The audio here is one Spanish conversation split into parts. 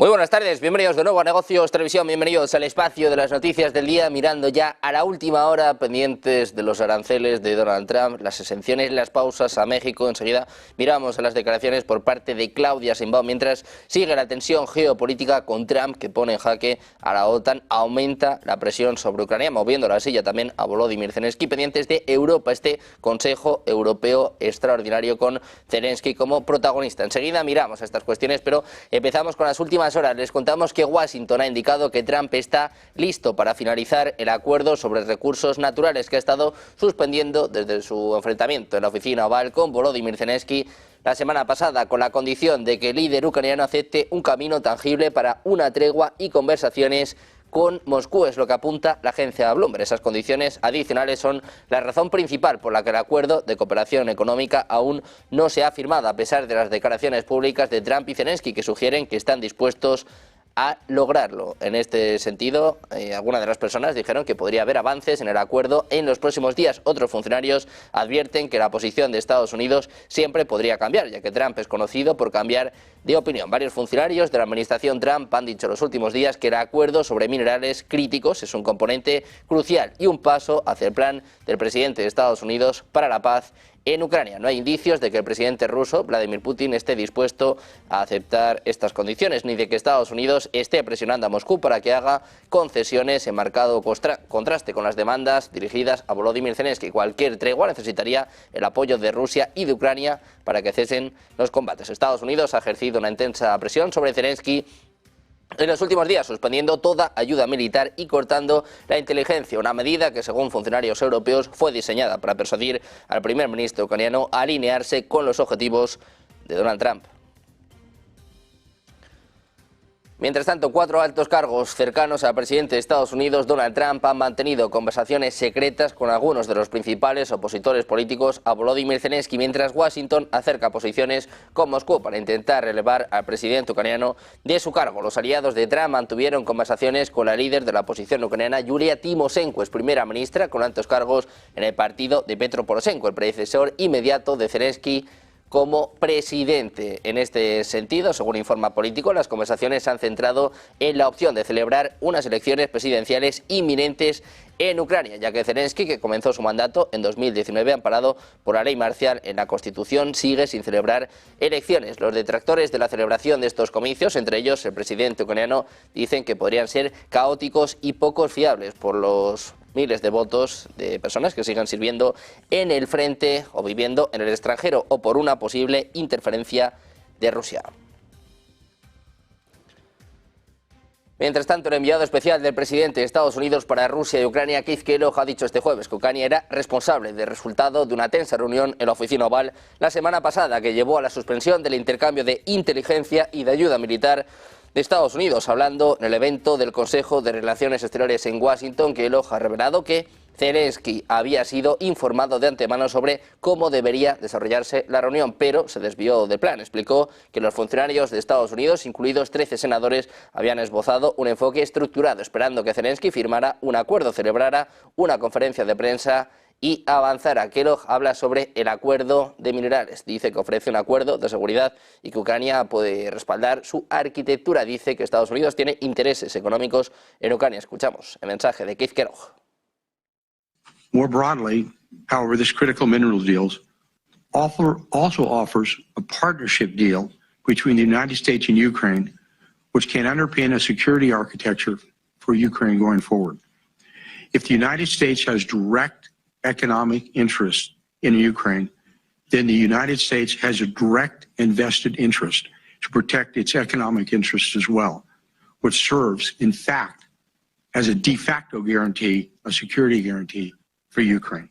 Muy buenas tardes, bienvenidos de nuevo a Negocios Televisión, bienvenidos al espacio de las noticias del día, mirando ya a la última hora, pendientes de los aranceles de Donald Trump, las exenciones, las pausas a México. Enseguida miramos a las declaraciones por parte de Claudia Sheinbaum, mientras sigue la tensión geopolítica con Trump, que pone en jaque a la OTAN, aumenta la presión sobre Ucrania, moviendo la silla también a Volodymyr Zelensky, pendientes de Europa, este Consejo Europeo extraordinario con Zelensky como protagonista. Enseguida miramos a estas cuestiones, pero empezamos con las últimas horas. Les contamos que Washington ha indicado que Trump está listo para finalizar el acuerdo sobre recursos naturales que ha estado suspendiendo desde su enfrentamiento en la oficina oval con Volodymyr Zelensky la semana pasada, con la condición de que el líder ucraniano acepte un camino tangible para una tregua y conversaciones con Moscú, es lo que apunta la agencia Bloomberg. Esas condiciones adicionales son la razón principal por la que el acuerdo de cooperación económica aún no se ha firmado, a pesar de las declaraciones públicas de Trump y Zelensky, que sugieren que están dispuestos a lograrlo. En este sentido, algunas de las personas dijeron que podría haber avances en el acuerdo en los próximos días. Otros funcionarios advierten que la posición de Estados Unidos siempre podría cambiar, ya que Trump es conocido por cambiar de opinión. Varios funcionarios de la administración Trump han dicho en los últimos días que el acuerdo sobre minerales críticos es un componente crucial y un paso hacia el plan del presidente de Estados Unidos para la paz en Ucrania. No hay indicios de que el presidente ruso, Vladimir Putin, esté dispuesto a aceptar estas condiciones, ni de que Estados Unidos esté presionando a Moscú para que haga concesiones en marcado contraste con las demandas dirigidas a Volodymyr Zelensky. Cualquier tregua necesitaría el apoyo de Rusia y de Ucrania para que cesen los combates. Estados Unidos ha ejercido una intensa presión sobre Zelensky en los últimos días, suspendiendo toda ayuda militar y cortando la inteligencia, una medida que, según funcionarios europeos, fue diseñada para persuadir al primer ministro ucraniano a alinearse con los objetivos de Donald Trump. Mientras tanto, 4 altos cargos cercanos al presidente de Estados Unidos, Donald Trump, han mantenido conversaciones secretas con algunos de los principales opositores políticos a Volodymyr Zelensky, mientras Washington acerca posiciones con Moscú para intentar relevar al presidente ucraniano de su cargo. Los aliados de Trump mantuvieron conversaciones con la líder de la oposición ucraniana, Yulia Tymoshenko, es primera ministra con altos cargos en el partido de Petro Poroshenko, el predecesor inmediato de Zelensky como presidente. En este sentido, según informa Político, las conversaciones se han centrado en la opción de celebrar unas elecciones presidenciales inminentes en Ucrania, ya que Zelensky, que comenzó su mandato en 2019 amparado por la ley marcial en la Constitución, sigue sin celebrar elecciones. Los detractores de la celebración de estos comicios, entre ellos el presidente ucraniano, dicen que podrían ser caóticos y poco fiables por los miles de votos de personas que sigan sirviendo en el frente o viviendo en el extranjero, o por una posible interferencia de Rusia. Mientras tanto, el enviado especial del presidente de Estados Unidos para Rusia y Ucrania, Keith Kellogg, ha dicho este jueves que Ucrania era responsable del resultado de una tensa reunión en la oficina oval la semana pasada, que llevó a la suspensión del intercambio de inteligencia y de ayuda militar de Estados Unidos. Hablando en el evento del Consejo de Relaciones Exteriores en Washington, Kellogg ha revelado que Zelensky había sido informado de antemano sobre cómo debería desarrollarse la reunión, pero se desvió del plan. Explicó que los funcionarios de Estados Unidos, incluidos 13 senadores, habían esbozado un enfoque estructurado, esperando que Zelensky firmara un acuerdo, celebrara una conferencia de prensa y avanzara. Kellogg habla sobre el acuerdo de minerales. Dice que ofrece un acuerdo de seguridad y que Ucrania puede respaldar su arquitectura. Dice que Estados Unidos tiene intereses económicos en Ucrania. Escuchamos el mensaje de Keith Kellogg. More broadly, however, this critical minerals deal also offers a partnership deal between the United States and Ukraine, which can underpin a security architecture for Ukraine going forward. If the United States has direct economic interest in Ukraine, then the United States has a direct and vested interest to protect its economic interests as well, which serves, in fact, as a de facto guarantee, a security guarantee for Ukraine.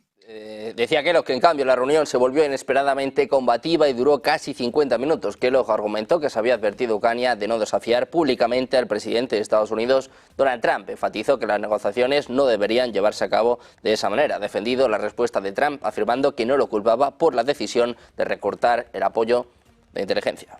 Decía Kellogg que en cambio la reunión se volvió inesperadamente combativa y duró casi 50 minutos. Kellogg argumentó que se había advertido a Ucrania de no desafiar públicamente al presidente de Estados Unidos, Donald Trump. Enfatizó que las negociaciones no deberían llevarse a cabo de esa manera. Ha defendido la respuesta de Trump, afirmando que no lo culpaba por la decisión de recortar el apoyo de inteligencia.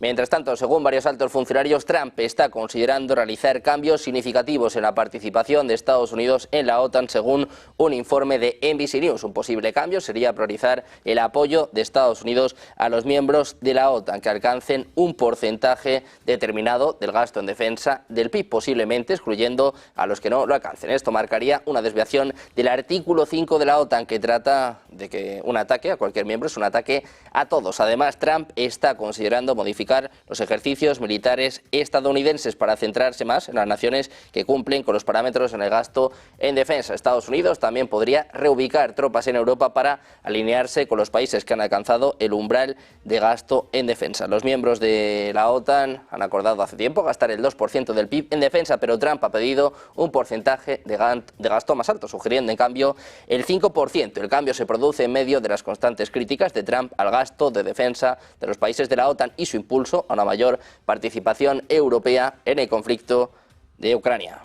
Mientras tanto, según varios altos funcionarios, Trump está considerando realizar cambios significativos en la participación de Estados Unidos en la OTAN, según un informe de NBC News. Un posible cambio sería priorizar el apoyo de Estados Unidos a los miembros de la OTAN que alcancen un porcentaje determinado del gasto en defensa del PIB, posiblemente excluyendo a los que no lo alcancen. Esto marcaría una desviación del artículo 5 de la OTAN, que trata de que un ataque a cualquier miembro es un ataque a todos. Además, Trump está considerando modificar los ejercicios militares estadounidenses para centrarse más en las naciones que cumplen con los parámetros en el gasto en defensa. Estados Unidos también podría reubicar tropas en Europa para alinearse con los países que han alcanzado el umbral de gasto en defensa. Los miembros de la OTAN han acordado hace tiempo gastar el 2% del PIB en defensa, pero Trump ha pedido un porcentaje de gasto más alto, sugiriendo en cambio el 5%. El cambio se produce en medio de las constantes críticas de Trump al gasto de defensa de los países de la OTAN y su impulso a una mayor participación europea en el conflicto de Ucrania.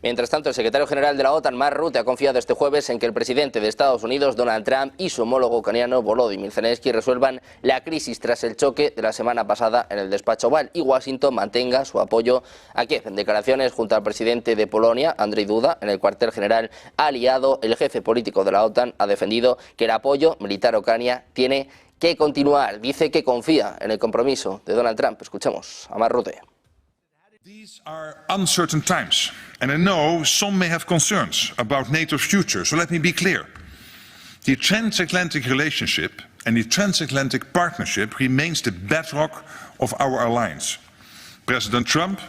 Mientras tanto, el secretario general de la OTAN, Mark Rutte, ha confiado este jueves en que el presidente de Estados Unidos, Donald Trump, y su homólogo ucraniano, Volodymyr Zelensky, resuelvan la crisis tras el choque de la semana pasada en el despacho Oval y Washington mantenga su apoyo a Kiev. En declaraciones junto al presidente de Polonia, Andrzej Duda, en el cuartel general aliado, el jefe político de la OTAN ha defendido que el apoyo militar a Ucrania tiene que continuar. Dice que confía en el compromiso de Donald Trump. Escuchemos a Mark Rutte. These are uncertain times, and I know some may have concerns about NATO's future, so let me be clear. The transatlantic relationship and the transatlantic partnership remains the bedrock of our alliance. President Trump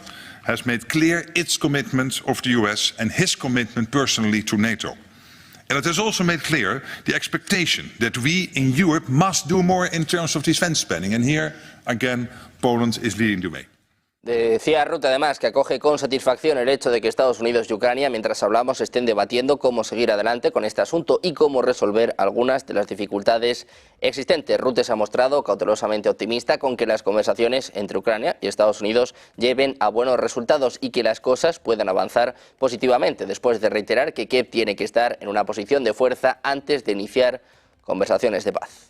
has made clear its commitment of the US and his commitment personally to NATO. And it has also made clear the expectation that we in Europe must do more in terms of defense spending, and here, again, Poland is leading the way. Decía Rutte además que acoge con satisfacción el hecho de que Estados Unidos y Ucrania, mientras hablamos, estén debatiendo cómo seguir adelante con este asunto y cómo resolver algunas de las dificultades existentes. Rutte se ha mostrado cautelosamente optimista con que las conversaciones entre Ucrania y Estados Unidos lleven a buenos resultados y que las cosas puedan avanzar positivamente, después de reiterar que Kiev tiene que estar en una posición de fuerza antes de iniciar conversaciones de paz.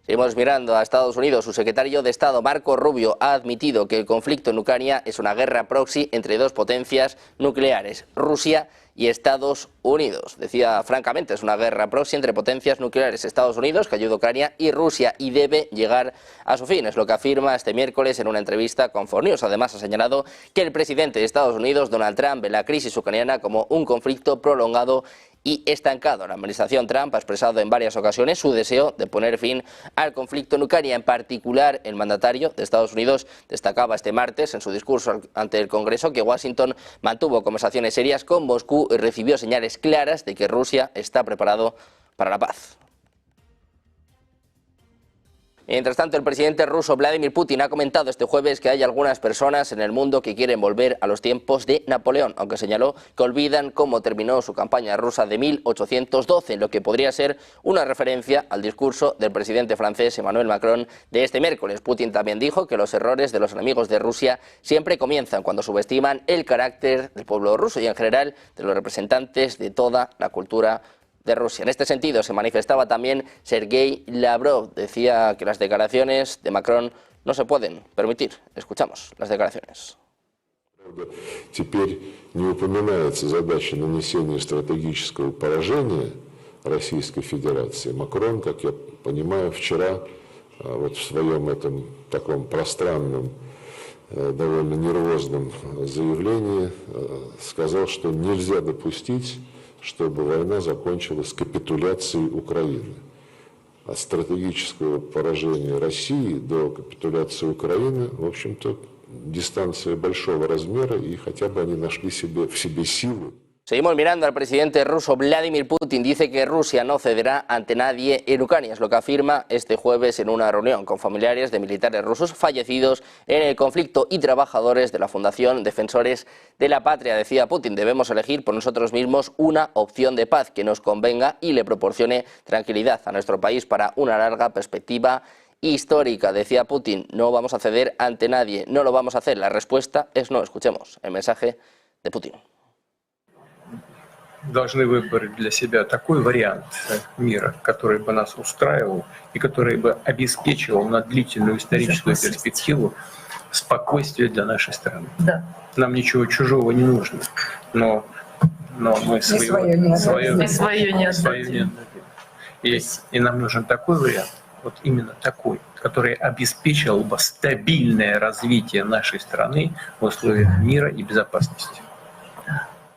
Seguimos mirando a Estados Unidos. Su secretario de Estado, Marco Rubio, ha admitido que el conflicto en Ucrania es una guerra proxy entre dos potencias nucleares, Rusia y Estados Unidos. Decía francamente, es una guerra proxy entre potencias nucleares, Estados Unidos, que ayuda a Ucrania, y Rusia, y debe llegar a su fin. Es lo que afirma este miércoles en una entrevista con Fox News. Además, ha señalado que el presidente de Estados Unidos, Donald Trump, ve la crisis ucraniana como un conflicto prolongado y estancado. La administración Trump ha expresado en varias ocasiones su deseo de poner fin al conflicto en Ucrania. En particular, el mandatario de Estados Unidos destacaba este martes en su discurso ante el Congreso que Washington mantuvo conversaciones serias con Moscú y recibió señales claras de que Rusia está preparado para la paz. Mientras tanto, el presidente ruso Vladimir Putin ha comentado este jueves que hay algunas personas en el mundo que quieren volver a los tiempos de Napoleón, aunque señaló que olvidan cómo terminó su campaña rusa de 1812, lo que podría ser una referencia al discurso del presidente francés Emmanuel Macron de este miércoles. Putin también dijo que los errores de los enemigos de Rusia siempre comienzan cuando subestiman el carácter del pueblo ruso y en general de los representantes de toda la cultura de Rusia. En este sentido se manifestaba también Sergei Lavrov. Decía que las declaraciones de Macron no se pueden permitir. Escuchamos las declaraciones. Теперь не упоминается задача нанесения стратегического поражения Российской Федерации. Макрон, как я понимаю, вчера вот в своем этом таком пространном, довольно нервозном заявлении сказал, что нельзя допустить, чтобы война закончилась капитуляцией Украины. От стратегического поражения России до капитуляции Украины, в общем-то, дистанция большого размера, и хотя бы они нашли в себе силы. Seguimos mirando al presidente ruso Vladimir Putin. Dice que Rusia no cederá ante nadie en Ucrania. Es lo que afirma este jueves en una reunión con familiares de militares rusos fallecidos en el conflicto y trabajadores de la Fundación Defensores de la Patria. Decía Putin, debemos elegir por nosotros mismos una opción de paz que nos convenga y le proporcione tranquilidad a nuestro país para una larga perspectiva histórica. Decía Putin, no vamos a ceder ante nadie, no lo vamos a hacer. La respuesta es no. Escuchemos el mensaje de Putin. должны выбрать для себя такой вариант мира, который бы нас устраивал и который бы обеспечивал на длительную историческую перспективу спокойствие для нашей страны. Да. Нам ничего чужого не нужно, но мы свое не отдадим. И нам нужен такой вариант, вот именно такой, который обеспечил бы стабильное развитие нашей страны в условиях мира и безопасности.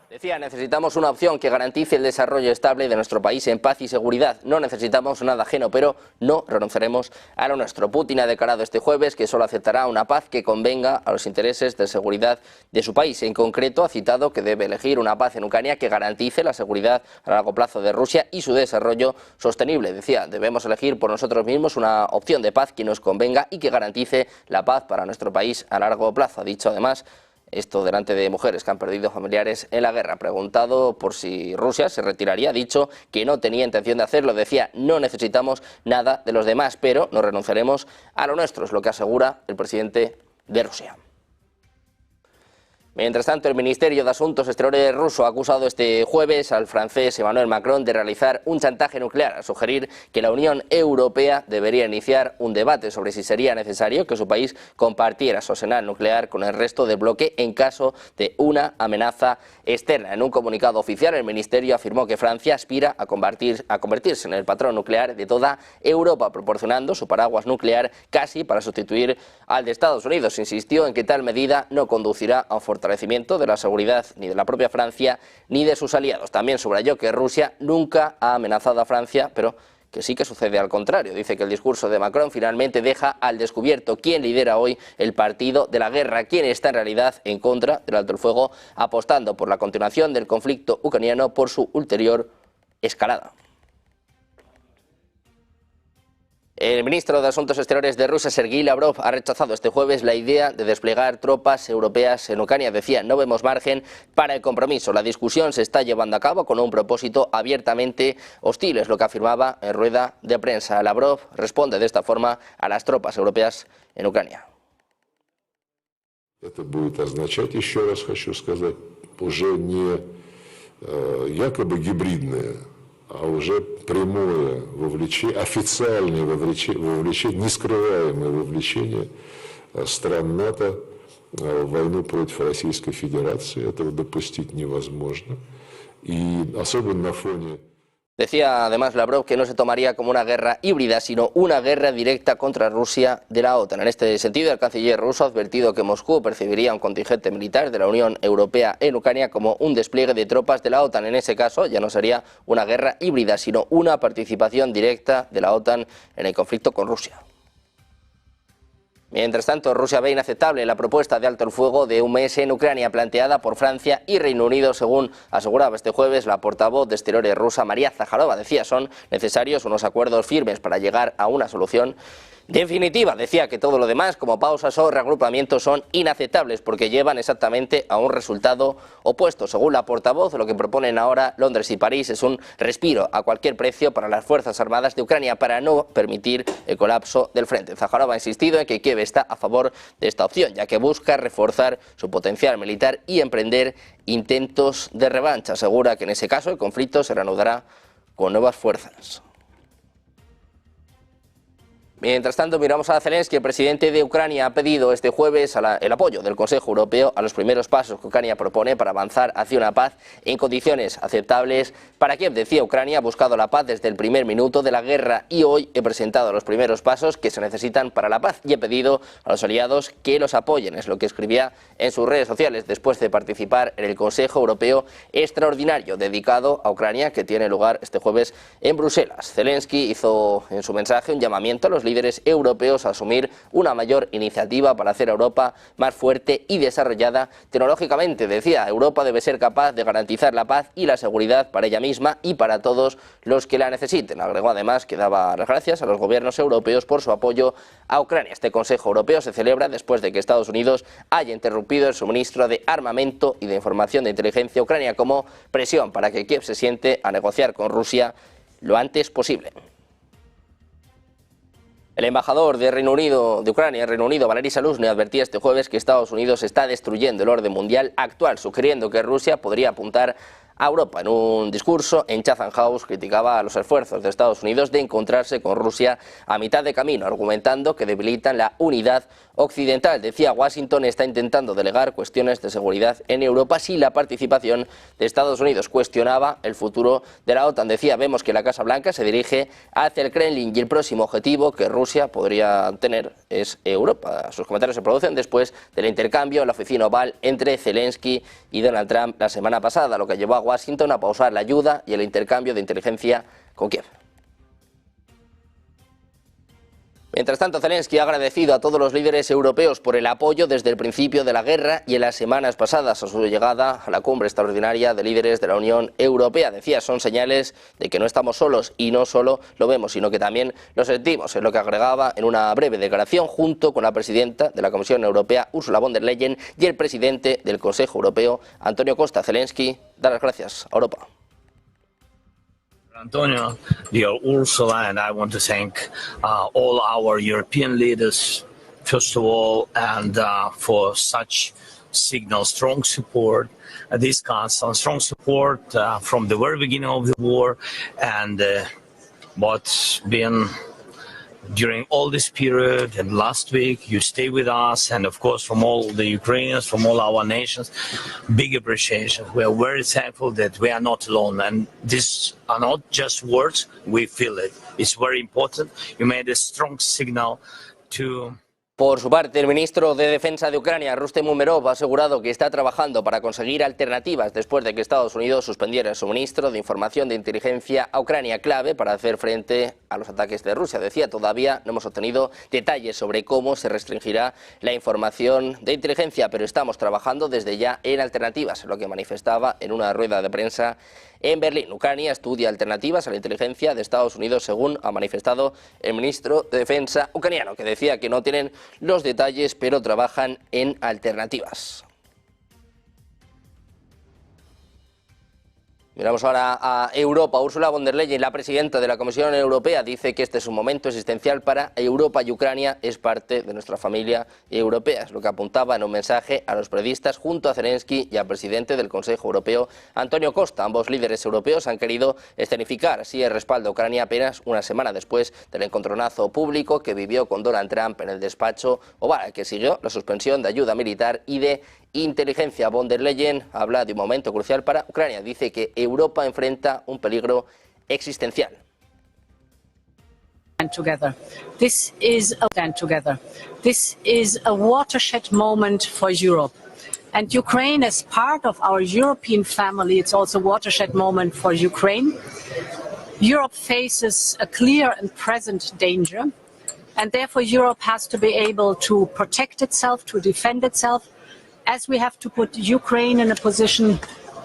Decía, necesitamos una opción que garantice el desarrollo estable de nuestro país en paz y seguridad. No necesitamos nada ajeno, pero no renunciaremos a lo nuestro. Putin ha declarado este jueves que solo aceptará una paz que convenga a los intereses de seguridad de su país. En concreto, ha citado que debe elegir una paz en Ucrania que garantice la seguridad a largo plazo de Rusia y su desarrollo sostenible. Decía, debemos elegir por nosotros mismos una opción de paz que nos convenga y que garantice la paz para nuestro país a largo plazo. Ha dicho además esto delante de mujeres que han perdido familiares en la guerra. Preguntado por si Rusia se retiraría, ha dicho que no tenía intención de hacerlo. Decía, no necesitamos nada de los demás, pero no renunciaremos a lo nuestro, es lo que asegura el presidente de Rusia. Mientras tanto, el Ministerio de Asuntos Exteriores ruso ha acusado este jueves al francés Emmanuel Macron de realizar un chantaje nuclear, al sugerir que la Unión Europea debería iniciar un debate sobre si sería necesario que su país compartiera su arsenal nuclear con el resto del bloque en caso de una amenaza externa. En un comunicado oficial, el Ministerio afirmó que Francia aspira a convertirse en el patrón nuclear de toda Europa, proporcionando su paraguas nuclear casi para sustituir al de Estados Unidos. Insistió en que tal medida no conducirá a un fortalecimiento de la seguridad ni de la propia Francia ni de sus aliados. También subrayó que Rusia nunca ha amenazado a Francia, pero que sí que sucede al contrario. Dice que el discurso de Macron finalmente deja al descubierto quién lidera hoy el partido de la guerra, quién está en realidad en contra del alto el fuego, apostando por la continuación del conflicto ucraniano por su ulterior escalada. El ministro de Asuntos Exteriores de Rusia, Sergei Lavrov, ha rechazado este jueves la idea de desplegar tropas europeas en Ucrania. Decía, no vemos margen para el compromiso. La discusión se está llevando a cabo con un propósito abiertamente hostil, es lo que afirmaba en rueda de prensa. Lavrov responde de esta forma a las tropas europeas en Ucrania. Это будет означать, еще раз хочу сказать, уже не якобы гибридное, а уже прямое вовлечение, официальное вовлечение, нескрываемое вовлечение стран НАТО в войну против Российской Федерации. Этого допустить невозможно. И особенно на фоне... Decía además Lavrov que no se tomaría como una guerra híbrida, sino una guerra directa contra Rusia de la OTAN. En este sentido, el canciller ruso ha advertido que Moscú percibiría un contingente militar de la Unión Europea en Ucrania como un despliegue de tropas de la OTAN. En ese caso, ya no sería una guerra híbrida, sino una participación directa de la OTAN en el conflicto con Rusia. Mientras tanto, Rusia ve inaceptable la propuesta de alto el fuego de un mes en Ucrania planteada por Francia y Reino Unido, según aseguraba este jueves la portavoz de Exteriores rusa, María Zaharova. Decía, son necesarios unos acuerdos firmes para llegar a una solución definitiva. Decía que todo lo demás, como pausas o reagrupamientos, son inaceptables porque llevan exactamente a un resultado opuesto. Según la portavoz, lo que proponen ahora Londres y París es un respiro a cualquier precio para las Fuerzas Armadas de Ucrania para no permitir el colapso del frente. Zaharova ha insistido en que Kiev está a favor de esta opción, ya que busca reforzar su potencial militar y emprender intentos de revancha. Asegura que en ese caso el conflicto se reanudará con nuevas fuerzas. Mientras tanto, miramos a Zelensky. El presidente de Ucrania ha pedido este jueves el apoyo del Consejo Europeo a los primeros pasos que Ucrania propone para avanzar hacia una paz en condiciones aceptables para Kiev. Decía, Ucrania ha buscado la paz desde el primer minuto de la guerra y hoy he presentado los primeros pasos que se necesitan para la paz y he pedido a los aliados que los apoyen. Es lo que escribía en sus redes sociales después de participar en el Consejo Europeo Extraordinario dedicado a Ucrania que tiene lugar este jueves en Bruselas. Zelensky hizo en su mensaje un llamamiento a los líderes europeos a asumir una mayor iniciativa para hacer a Europa más fuerte y desarrollada tecnológicamente. Decía, Europa debe ser capaz de garantizar la paz y la seguridad para ella misma y para todos los que la necesiten. Agregó además que daba las gracias a los gobiernos europeos por su apoyo a Ucrania. Este Consejo Europeo se celebra después de que Estados Unidos haya interrumpido el suministro de armamento y de información de inteligencia a Ucrania como presión para que Kiev se siente a negociar con Rusia lo antes posible. El embajador de Ucrania en Reino Unido, Valery Zaluzhny, advertía este jueves que Estados Unidos está destruyendo el orden mundial actual, sugiriendo que Rusia podría apuntar a Europa. En un discurso en Chatham House criticaba a los esfuerzos de Estados Unidos de encontrarse con Rusia a mitad de camino, argumentando que debilitan la unidad occidental. Decía, Washington está intentando delegar cuestiones de seguridad en Europa sin la participación de Estados Unidos. Cuestionaba el futuro de la OTAN. Decía, vemos que la Casa Blanca se dirige hacia el Kremlin y el próximo objetivo que Rusia podría tener es Europa. Sus comentarios se producen después del intercambio en la oficina Oval entre Zelensky y Donald Trump la semana pasada, lo que llevó a Washington a pausar la ayuda y el intercambio de inteligencia con Kiev. Mientras tanto, Zelensky ha agradecido a todos los líderes europeos por el apoyo desde el principio de la guerra y en las semanas pasadas a su llegada a la cumbre extraordinaria de líderes de la Unión Europea. Decía, son señales de que no estamos solos y no solo lo vemos, sino que también lo sentimos, es lo que agregaba en una breve declaración junto con la presidenta de la Comisión Europea, Ursula von der Leyen, y el presidente del Consejo Europeo, Antonio Costa. Zelensky da las gracias a Europa. Antonio, dear Ursula, and I want to thank all our European leaders, first of all, and for such signal, strong support, this constant strong support from the very beginning of the war, and what's been during all this period and last week. You stay with us, and of course from all the Ukrainians, from all our nations, big appreciation. We are very thankful that we are not alone, and these are not just words, we feel it. It's very important. You made a strong signal to... Por su parte, el ministro de Defensa de Ucrania, Rustem Umerov, ha asegurado que está trabajando para conseguir alternativas después de que Estados Unidos suspendiera el suministro de información de inteligencia a Ucrania, clave para hacer frente a los ataques de Rusia. Decía, todavía no hemos obtenido detalles sobre cómo se restringirá la información de inteligencia, pero estamos trabajando desde ya en alternativas, lo que manifestaba en una rueda de prensa en Berlín. Ucrania estudia alternativas a la inteligencia de Estados Unidos, según ha manifestado el ministro de Defensa ucraniano, que decía que no tienen los detalles, pero trabajan en alternativas. Miramos ahora a Europa. Ursula von der Leyen, la presidenta de la Comisión Europea, dice que este es un momento existencial para Europa y Ucrania es parte de nuestra familia europea. Es lo que apuntaba en un mensaje a los periodistas junto a Zelensky y al presidente del Consejo Europeo, Antonio Costa. Ambos líderes europeos han querido escenificar así el respaldo a Ucrania apenas una semana después del encontronazo público que vivió con Donald Trump en el despacho Oval, que siguió la suspensión de ayuda militar y de inteligencia. Von der Leyen habla de un momento crucial para Ucrania. Dice que Europa enfrenta un peligro existencial. This is a watershed moment for Europe. And Ukraine, as part of our European family, it's also a watershed moment for Ukraine. Europe faces a clear and present danger, and therefore Europe has to be able to protect itself, to defend itself, as we have to put Ukraine in a position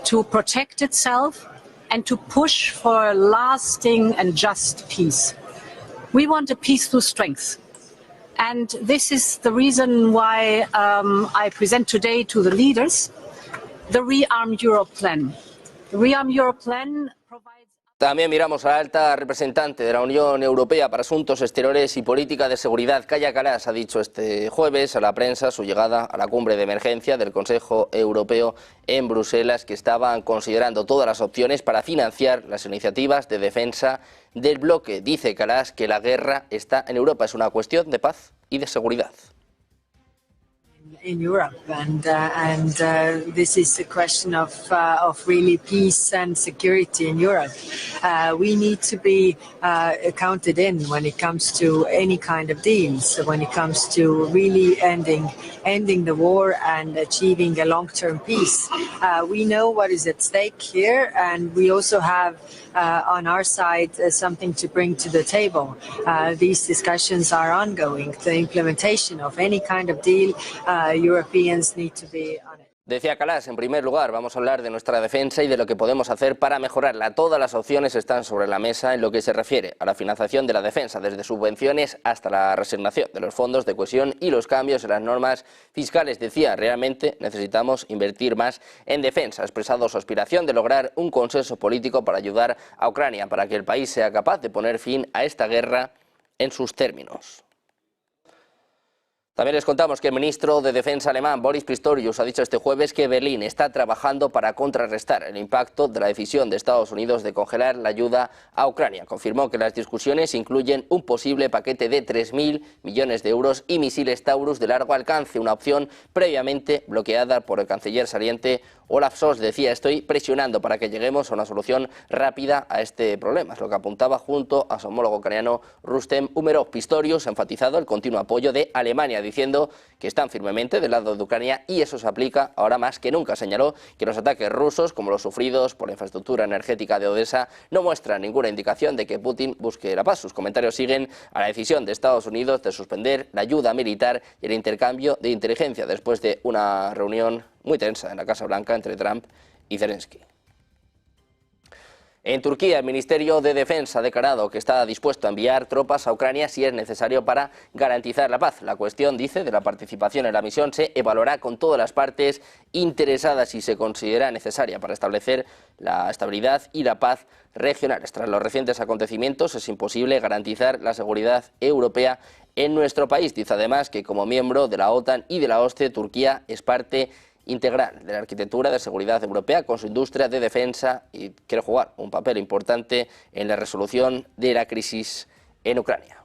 to protect itself and to push for a lasting and just peace. We want a peace through strength. And this is the reason why I present today to the leaders the Rearm Europe Plan. The Rearm Europe Plan provides... También miramos a la alta representante de la Unión Europea para Asuntos Exteriores y Política de Seguridad. Kaja Kallas ha dicho este jueves a la prensa su llegada a la cumbre de emergencia del Consejo Europeo en Bruselas, que estaban considerando todas las opciones para financiar las iniciativas de defensa del bloque. Dice Kallas que la guerra está en Europa, es una cuestión de paz y de seguridad. In Europe, and this is a question of really peace and security in Europe. We need to be counted in when it comes to any kind of deals, when it comes to really ending the war and achieving a long-term peace. We know what is at stake here, and we also have on our side something to bring to the table. These discussions are ongoing. The implementation of any kind of deal, Europeans need to be on it. Decía Kallas, en primer lugar, vamos a hablar de nuestra defensa y de lo que podemos hacer para mejorarla. Todas las opciones están sobre la mesa en lo que se refiere a la financiación de la defensa, desde subvenciones hasta la resignación de los fondos de cohesión y los cambios en las normas fiscales. Decía, realmente necesitamos invertir más en defensa. Ha expresado su aspiración de lograr un consenso político para ayudar a Ucrania, para que el país sea capaz de poner fin a esta guerra en sus términos. También les contamos que el ministro de Defensa alemán, Boris Pistorius, ha dicho este jueves que Berlín está trabajando para contrarrestar el impacto de la decisión de Estados Unidos de congelar la ayuda a Ucrania. Confirmó que las discusiones incluyen un posible paquete de 3.000 millones de euros y misiles Taurus de largo alcance, una opción previamente bloqueada por el canciller saliente Olaf Scholz. Decía: estoy presionando para que lleguemos a una solución rápida a este problema. Es lo que apuntaba junto a su homólogo ucraniano Rustem Umerov. Pistorius ha enfatizado el continuo apoyo de Alemania, diciendo que están firmemente del lado de Ucrania y eso se aplica ahora más que nunca. Señaló que los ataques rusos, como los sufridos por la infraestructura energética de Odessa, no muestran ninguna indicación de que Putin busque la paz. Sus comentarios siguen a la decisión de Estados Unidos de suspender la ayuda militar y el intercambio de inteligencia después de una reunión muy tensa en la Casa Blanca entre Trump y Zelensky. En Turquía, el Ministerio de Defensa ha declarado que está dispuesto a enviar tropas a Ucrania si es necesario para garantizar la paz. La cuestión, dice, de la participación en la misión se evaluará con todas las partes interesadas y se considera necesaria para establecer la estabilidad y la paz regionales. Tras los recientes acontecimientos, es imposible garantizar la seguridad europea en nuestro país. Dice además que como miembro de la OTAN y de la OSCE, Turquía es parte integral de la arquitectura de seguridad europea con su industria de defensa y quiere jugar un papel importante en la resolución de la crisis en Ucrania.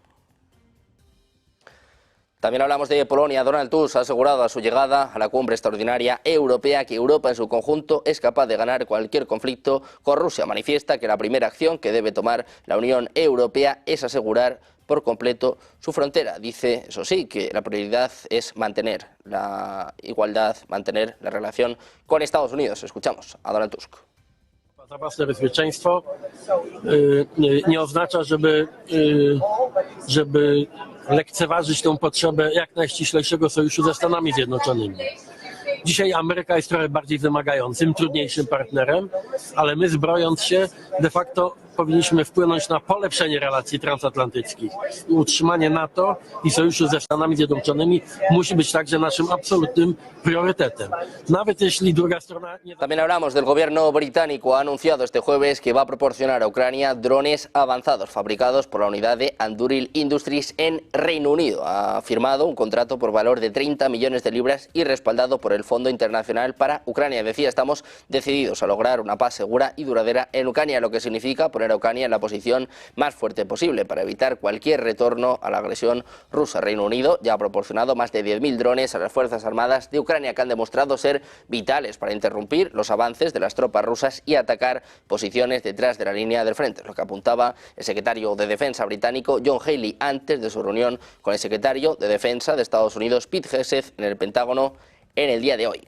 También hablamos de Polonia. Donald Tusk ha asegurado a su llegada a la cumbre extraordinaria europea que Europa en su conjunto es capaz de ganar cualquier conflicto con Rusia. Manifiesta que la primera acción que debe tomar la Unión Europea es asegurar por completo su frontera. Dice, eso sí, que la prioridad es mantener la igualdad, mantener la relación con Estados Unidos. Escuchamos a Donald Tusk. Za własne bezpieczeństwo nie oznacza, żeby lekceważyć tą potrzebę jak najściślejszego sojuszu ze Stanami Zjednoczonymi. Dzisiaj Ameryka jest trochę bardziej wymagającym, trudniejszym partnerem, ale my, zbrojąc się, de facto powinniśmy wpłynąć na polepszenie relacji transatlantyckich. I utrzymanie NATO i sojuszu ze Stanami Zjednoczonymi musi być także naszym absolutnym priorytetem. Nawet jeśli druga strona nie... También hablamos del gobierno británico. Ha anunciado este jueves que va a proporcionar a Ucrania drones avanzados fabricados por la unidad de Anduril Industries en Reino Unido. Ha firmado un contrato por valor de 30 millones de libras y respaldado por el Fondo Internacional para Ucrania. Decía, estamos decididos a lograr una paz segura y duradera en Ucrania, lo que significa poner a Ucrania en la posición más fuerte posible para evitar cualquier retorno a la agresión rusa. Reino Unido ya ha proporcionado más de 10.000 drones a las Fuerzas Armadas de Ucrania que han demostrado ser vitales para interrumpir los avances de las tropas rusas y atacar posiciones detrás de la línea del frente, lo que apuntaba el secretario de Defensa británico John Healey antes de su reunión con el secretario de Defensa de Estados Unidos Pete Hegseth en el Pentágono en el día de hoy.